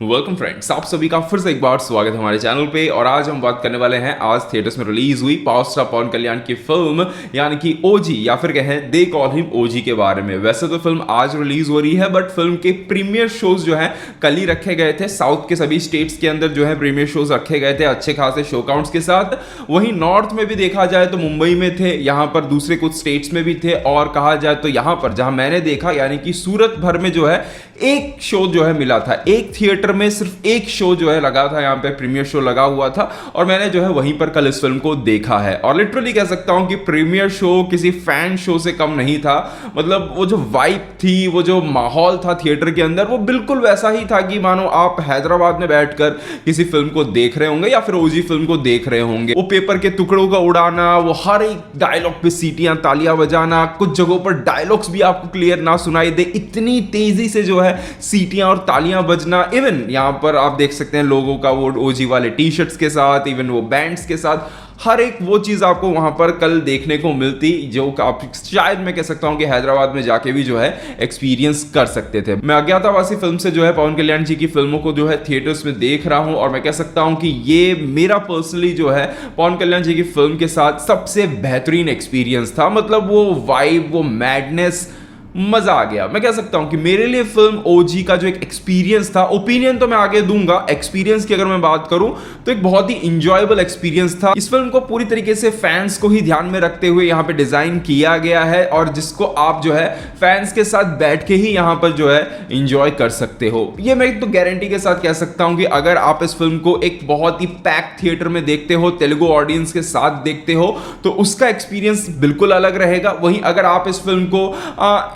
Welcome friends, आप सभी का फिर से एक बार स्वागत है हमारे चैनल पे। और आज हम बात करने वाले हैं आज थिएटर्स में रिलीज हुई पावर स्टार पवन कल्याण की फिल्म यानी कि ओजी या फिर कहें दे कॉल हिम ओजी के बारे में। वैसे तो फिल्म आज रिलीज हो रही है बट फिल्म के प्रीमियर शोज जो है कल ही रखे गए थे। साउथ के सभी स्टेट्स के अंदर जो है प्रीमियर शोज रखे गए थे अच्छे खासे शो काउंट्स के साथ। वहीं नॉर्थ में भी देखा जाए तो मुंबई में थे, यहाँ पर दूसरे कुछ स्टेट्स में भी थे, और कहा जाए तो यहाँ पर जहां मैंने देखा यानी कि सूरत भर में जो है एक शो जो है मिला था। एक थिएटर में सिर्फ एक शो जो है लगा था, यहाँ पे प्रीमियर शो लगा हुआ था और मैंने जो है वहीं पर कल इस फिल्म को देखा है। और लिटरली कह सकता हूं कि प्रीमियर शो किसी फैन शो से कम नहीं था। मतलब वो जो वाइब थी, वो जो माहौल था थिएटर के अंदर, वो बिल्कुल वैसा ही था कि मानो आप हैदराबाद में बैठकर किसी फिल्म को देख रहे होंगे या फिर ओजी फिल्म को देख रहे होंगे। वो पेपर के टुकड़ों का उड़ाना, वो हर एक डायलॉग पे सीटियां तालियां बजाना, कुछ जगहों पर डायलॉग्स भी आपको क्लियर ना सुनाई दे, इतनी तेजी से जो है सीटियां और तालियां बजना। इवन यहां पर आप देख सकते हैं लोगों का वो ओजी वाले टी शर्ट्स के साथ, इवन वो बैंड्स के साथ, हर एक वो चीज आपको वहां पर कल देखने को मिलती जो आप शायद मैं कह सकता हूं कि हैदराबाद में जाके भी जो है एक्सपीरियंस कर सकते थे। मैं अज्ञातावासी फिल्म से जो है पवन कल्याण जी की फिल्मों को जो है थिएटर्स में देख रहा हूं और मैं कह सकता हूं कि ये मेरा पर्सनली जो है पवन कल्याण जी की फिल्म के साथ सबसे बेहतरीन एक्सपीरियंस था। मतलब वो वाइब, वो मैडनेस, मजा आ गया। मैं कह सकता हूं कि मेरे लिए फिल्म ओजी का जो एक एक्सपीरियंस था, ओपिनियन तो मैं आगे दूंगा, एक्सपीरियंस की अगर मैं बात करूं तो एक बहुत ही इंजॉयबल एक्सपीरियंस था। इस फिल्म को पूरी तरीके से फैंस को ही ध्यान में रखते हुए यहां पे डिजाइन किया गया है और जिसको आप जो है फैंस के साथ बैठ के ही यहां पर जो है इंजॉय कर सकते हो। ये मैं तो गारंटी के साथ कह सकता हूं कि अगर आप इस फिल्म को एक बहुत ही पैक थिएटर में देखते हो, तेलुगु ऑडियंस के साथ देखते हो, तो उसका एक्सपीरियंस बिल्कुल अलग रहेगा। वहीं अगर आप इस फिल्म को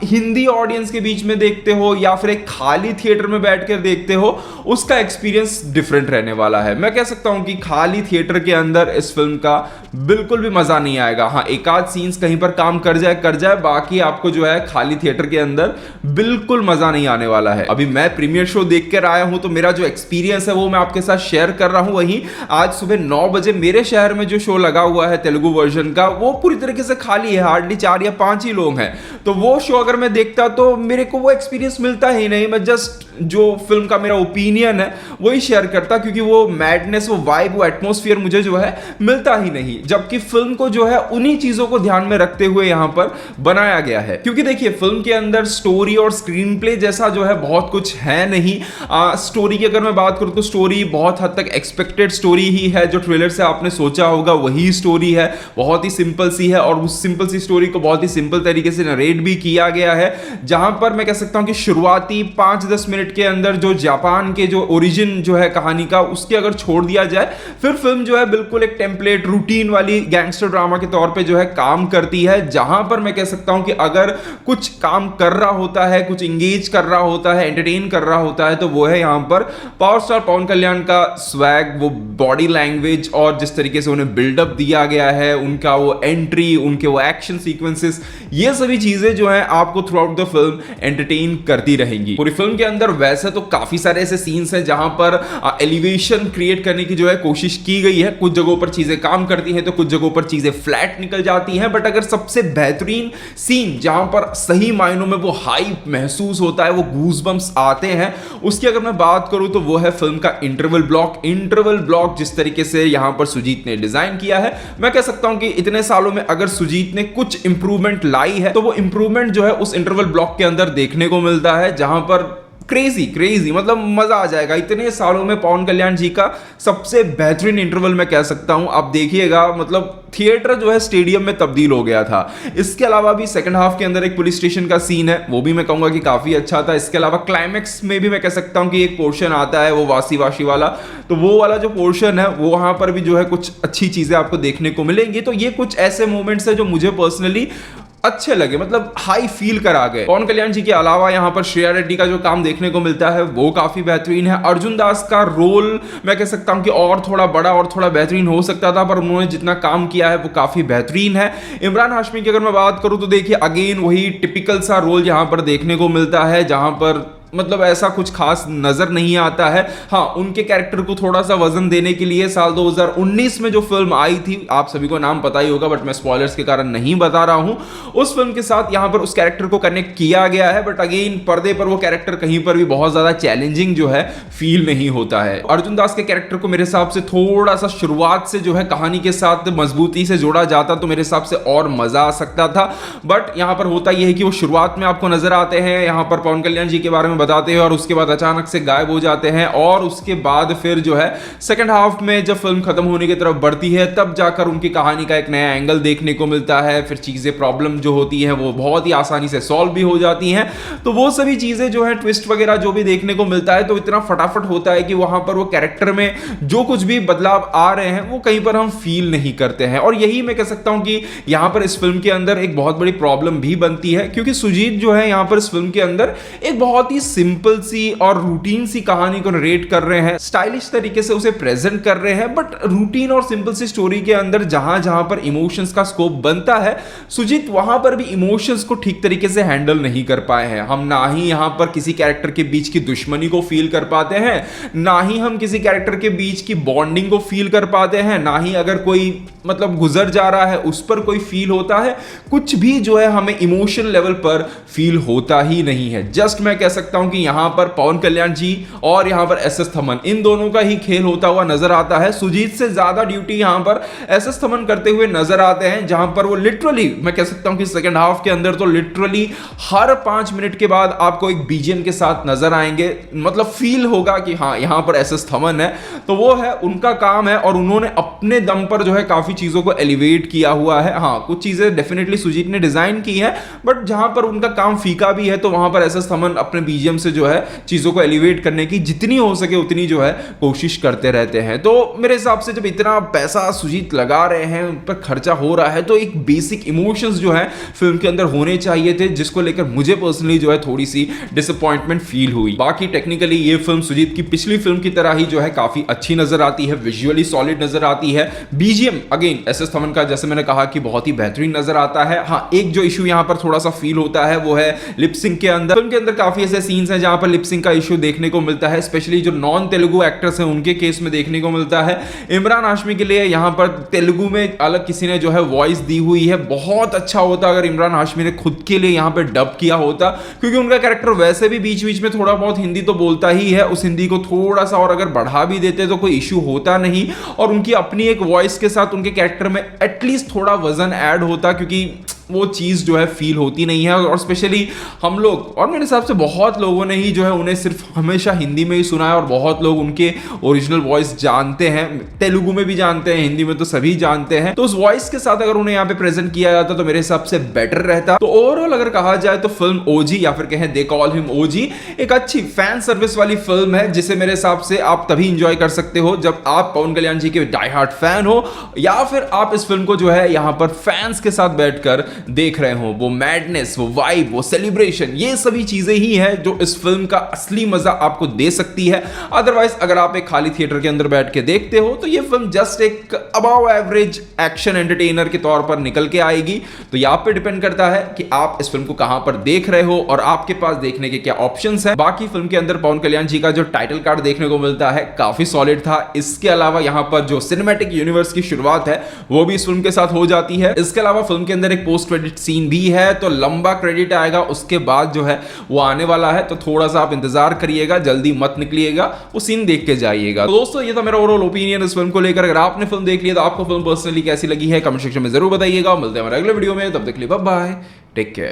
हिंदी ऑडियंस के बीच में देखते हो या फिर एक खाली थिएटर में बैठकर देखते हो, उसका एक्सपीरियंस डिफरेंट रहने वाला है। मैं कह सकता हूं कि खाली थिएटर के अंदर इस फिल्म का बिल्कुल भी मजा नहीं आएगा। हाँ, एक आध सीन्स कहीं पर काम कर जाए, बाकी आपको जो है खाली थिएटर के अंदर बिल्कुल मजा नहीं आने वाला है। अभी मैं प्रीमियर शो देख कर आया हूं तो मेरा जो एक्सपीरियंस है वो मैं आपके साथ शेयर कर रहा हूं। वहीं आज सुबह 9 बजे मेरे शहर में जो शो लगा हुआ है तेलुगु वर्जन का, वो पूरी तरीके से खाली है, हार्डली 4 या 5 ही लोग हैं। तो वो शो अगर मैं देखता तो मेरे को वो एक्सपीरियंस मिलता ही नहीं। मैं जस्ट जो फिल्म का मेरा ओपिनियन है वही शेयर करता, क्योंकि वो मैडनेस, वो वाइब, वो एटमॉस्फेयर मुझे जो है मिलता ही नहीं। जबकि फिल्म को जो है उन्हीं चीजों को ध्यान में रखते हुए यहां पर बनाया गया है। क्योंकि देखिए फिल्म के अंदर स्टोरी और स्क्रीन प्ले जैसा जो है बहुत कुछ है नहीं। स्टोरी की अगर मैं बात करूं तो स्टोरी बहुत हद तक एक्सपेक्टेड स्टोरी ही है, जो ट्रेलर से आपने सोचा होगा वही स्टोरी है। बहुत ही सिंपल सी है और उस सिंपल सी स्टोरी को बहुत ही सिंपल तरीके से नरेट भी किया गया है। जहां पर मैं कह सकता हूं कि शुरुआती 5-10 मिनट के अंदर जो जापान के जो ओरिजिन जो है कहानी का, उसके अगर छोड़ दिया जाए, फिर फिल्म जो है बिल्कुल एक टेम्पलेट रूटीन वाली गैंगस्टर ड्रामा के तौर पे जो है काम करती है। जहां पर मैं कह सकता हूं कि अगर कुछ काम कर रहा होता है, कुछ इंगेज कर रहा होता है, एंटरटेन कर रहा होता है, तो वो है यहां पर पावर स्टार पवन कल्याण का स्वैग, वो बॉडी लैंग्वेज और जिस तरीके से उन्हें बिल्डअप दिया गया है, उनका वो एंट्री, उनके वो एक्शन सीक्वेंसेस, ये सभी चीजें जो है आपको through out the film entertain करती रहेंगी। पूरी फिल्म के अंदर वैसे तो काफी सारे ऐसे सीन्स हैं जहां पर एलिवेशन क्रिएट करने की जो है कोशिश की गई है। कुछ जगहों पर चीजें काम करती हैं तो कुछ जगहों पर चीजें फ्लैट निकल जाती हैं। बट अगर सबसे बेहतरीन सीन जहां पर सही मायनों में वो हाइप महसूस होता है, वो गूज़बम्प्स आते हैं, उसकी अगर मैं बात करूं तो वो है फिल्म का इंटरवल ब्लॉक जिस तरीके से यहां पर सुजीत ने डिजाइन किया है। मैं कह सकता हूं कि इतने सालों में अगर सुजीत ने कुछ इंप्रूवमेंट लाई है तो वो इंप्रूवमेंट जो है उस इंटरवल ब्लॉक के अंदर देखने को मिलता है, जहां पर क्रेजी मतलब मजा आ जाएगा। इतने सालों में पवन कल्याण जी का सबसे बेहतरीन इंटरवल मैं कह सकता हूं। आप देखिएगा, मतलब थिएटर जो है स्टेडियम में तब्दील हो गया था। इसके अलावा भी सेकंड हाफ के अंदर एक पुलिस स्टेशन का सीन है, वो भी मैं कहूंगा कि काफी अच्छा था। इसके अलावा क्लाइमैक्स में भी मैं कह सकता हूं कि एक पोर्शन आता है वो वासी वाला, तो वो वाला जो पोर्शन है वो वहां पर भी जो है कुछ अच्छी चीजें आपको देखने को मिलेंगी। तो ये कुछ ऐसे मोमेंट्स है जो मुझे पर्सनली अच्छे लगे, मतलब हाई फील करा गए। पवन कल्याण जी के अलावा यहाँ पर श्रेया रेड्डी का जो काम देखने को मिलता है वो काफी बेहतरीन है। अर्जुन दास का रोल मैं कह सकता हूँ कि और थोड़ा बड़ा और थोड़ा बेहतरीन हो सकता था, पर उन्होंने जितना काम किया है वो काफी बेहतरीन है। इमरान हाशमी की अगर मैं बात करूँ तो देखिए अगेन वही टिपिकल सा रोल यहाँ पर देखने को मिलता है, जहां पर मतलब ऐसा कुछ खास नजर नहीं आता है। हाँ, उनके कैरेक्टर को थोड़ा सा वजन देने के लिए साल 2019 में जो फिल्म आई थी, आप सभी को नाम पता ही होगा बट मैं स्पॉयलर्स के कारण नहीं बता रहा हूं, उस फिल्म के साथ यहां पर उस कैरेक्टर को कनेक्ट किया गया है। बट अगेन पर्दे पर वो कैरेक्टर कहीं पर भी बहुत ज्यादा चैलेंजिंग जो है फील नहीं होता है। अर्जुन दास के कैरेक्टर को मेरे हिसाब से थोड़ा सा शुरुआत से जो है कहानी के साथ मजबूती से जोड़ा जाता तो मेरे हिसाब से और मजा आ सकता था। बट यहां पर होता यह है कि वो शुरुआत में आपको नजर आते हैं, यहां पर पवन कल्याण जी के बारे में बताते हैं और उसके बाद अचानक से गायब हो जाते हैं, और उसके बाद फिर जो है सेकंड हाफ में जब फिल्म खत्म होने की तरफ बढ़ती है तब जाकर उनकी कहानी का एक नया एंगल देखने को मिलता है। फिर चीजें प्रॉब्लम जो होती हैं वो बहुत ही आसानी से सॉल्व भी हो जाती हैं। तो वो सभी चीजें जो है ट्विस्ट वगैरह जो भी देखने को मिलता है तो इतना फटाफट होता है कि वहां पर वो कैरेक्टर में जो कुछ भी बदलाव आ रहे हैं वो कहीं पर हम फील नहीं करते हैं। और यही मैं कह सकता हूं कि यहां पर इस फिल्म के अंदर एक बहुत बड़ी प्रॉब्लम भी बनती है, क्योंकि सुजीत जो है यहां पर इस फिल्म के अंदर एक बहुत ही सिंपल सी और रूटीन सी कहानी को नरेट कर रहे हैं, स्टाइलिश तरीके से उसे प्रेजेंट कर रहे हैं। बट रूटीन और सिंपल सी स्टोरी के अंदर जहां जहां पर इमोशंस का स्कोप बनता है, सुजीत वहां पर भी इमोशंस को ठीक तरीके से हैंडल नहीं कर पाए हैं। हम ना ही यहां पर किसी कैरेक्टर के बीच की दुश्मनी को फील कर पाते हैं, ना ही हम किसी कैरेक्टर के बीच की बॉन्डिंग को फील कर पाते हैं, ना ही अगर कोई मतलब गुजर जा रहा है उस पर कोई फील होता है। कुछ भी जो है हमें इमोशन लेवल पर फील होता ही नहीं है। जस्ट मैं कह सकता हूं कि यहां पर पवन कल्याण जी और यहां पर एस एस थमन, इन दोनों का ही खेल होता हुआ नजर आता है। सुजीत से ज्यादा ड्यूटी यहां पर एस एस थमन करते हुए नजर आते हैं, जहां पर वो लिटरली मैं कह सकता हूं कि सेकंड हाफ के अंदर तो लिटरली हर 5 मिनट के बाद आपको एक बीजीएम के साथ नजर आएंगे। मतलब फील होगा कि हाँ यहां पर एस एस थमन है, तो वो है उनका काम है और उन्होंने अपने दम पर जो है काफी चीजों को एलिवेट किया हुआ है। हाँ, कुछ चीजें डेफिनेटली सुजीत ने डिजाइन की है, बट जहां पर उनका काम फीका भी है तो वहां पर एस एस थमन अपने बीजीएम से जो है चीजों को एलिवेट करने की जितनी हो सके उतनी जो है कोशिश करते रहते हैं। तो मेरे हिसाब से जब इतना पैसा सुजीत लगा रहे हैं, उन पर खर्चा हो रहा है, तो एक बेसिक इमोशंस जो है फिल्म के अंदर होने चाहिए थे, जिसको लेकर मुझे पर्सनली जो है थोड़ी सी डिसअपॉइंटमेंट फील हुई। बाकी टेक्निकली ये फिल्म सुजीत की पिछली फिल्म की तरह ही जो है काफी अच्छी नजर आती है, विजुअली सॉलिड नजर आती है। BGM again S S Thaman का जैसे मैंने कहा कि बहुत ही बेहतरीन नजर आता है। हाँ, एक जो इशू यहां पर थोड़ा सा फील होता है वो है लिपसिंग के अंदर। फिल्म के अंदर काफी ऐसे सीन्स हैं जहां पर लिपसिंग का इशू देखने को मिलता है, स्पेशली जो नॉन तेलुगु एक्टर्स हैं उनके केस में देखने को मिलता है। इमरान हाशमी के लिए यहां पर तेलुगु में अलग किसी ने जो है वॉइस दी हुई है। बहुत अच्छा होता अगर इमरान हाशमी ने खुद के लिए यहां पर डब किया होता, क्योंकि उनका कैरेक्टर वैसे भी बीच बीच में थोड़ा बहुत हिंदी तो बोलता ही है। उस हिंदी को थोड़ा सा और अगर बढ़ा भी देते तो कोई इशू होता नहीं, और उनकी अपनी एक वॉइस के साथ उनके कैरेक्टर में एटलीस्ट थोड़ा वजन ऐड होता, क्योंकि वो चीज जो है फील होती नहीं है। और स्पेशली हम लोग, और मेरे हिसाब से बहुत लोगों ने ही जो है उन्हें सिर्फ हमेशा हिंदी में ही सुना है, और बहुत लोग उनके ओरिजिनल वॉइस जानते हैं, तेलुगु में भी जानते हैं, हिंदी में तो सभी जानते हैं। तो उस वॉइस के साथ अगर उन्हें यहाँ पे प्रेजेंट किया जाता तो मेरे हिसाब से बेटर रहता। तो ओवरऑल अगर कहा जाए तो फिल्म ओजी, या फिर कहें दे कॉल हिम ओजी, एक अच्छी फैन सर्विस वाली फिल्म है, जिसे मेरे हिसाब से आप तभी इंजॉय कर सकते हो जब आप पवन कल्याण जी के डाई हार्ट फैन हो, या फिर आप इस फिल्म को जो है यहाँ पर फैंस के साथ बैठकर देख रहे हो। वो मैडनेस, वो वाइब, वो सेलिब्रेशन, ये सभी चीजें ही है जो इस फिल्म का असली मजा आपको दे सकती है। अदरवाइज अगर आप एक खाली थिएटर के अंदर बैठ के देखते हो तो ये फिल्म जस्ट एक अबव एवरेज एक्शन एंटरटेनर के तौर पर निकल के आएगी। तो ये आप पे डिपेंड करता है कि आप इस फिल्म को कहां पर देख रहे हो और आपके पास देखने के क्या ऑप्शंस हैं। बाकी फिल्म के अंदर पवन कल्याण जी का जो टाइटल कार्ड देखने को मिलता है काफी सॉलिड था। इसके अलावा यहां पर जो सिनेमैटिक यूनिवर्स की शुरुआत है वो भी इस फिल्म के साथ हो जाती है। इसके अलावा फिल्म के अंदर एक पोस्ट क्रेडिट सीन भी है, तो लंबा क्रेडिट आएगा उसके बाद जो है वो आने वाला है, तो थोड़ा सा आप इंतजार करिएगा, जल्दी मत निकलिएगा, वो सीन देख के जाइएगा। तो दोस्तों ये था मेरा ओवरऑल ओपिनियन इस फिल्म को लेकर। अगर आपने फिल्म देख लिया तो आपको फिल्म पर्सनली कैसी लगी है कमेंट सेक्शन में जरूर बताइएगा। मिलते हैं हमारे अगले वीडियो में, तब तक के लिए बाय बाय, टेक केयर।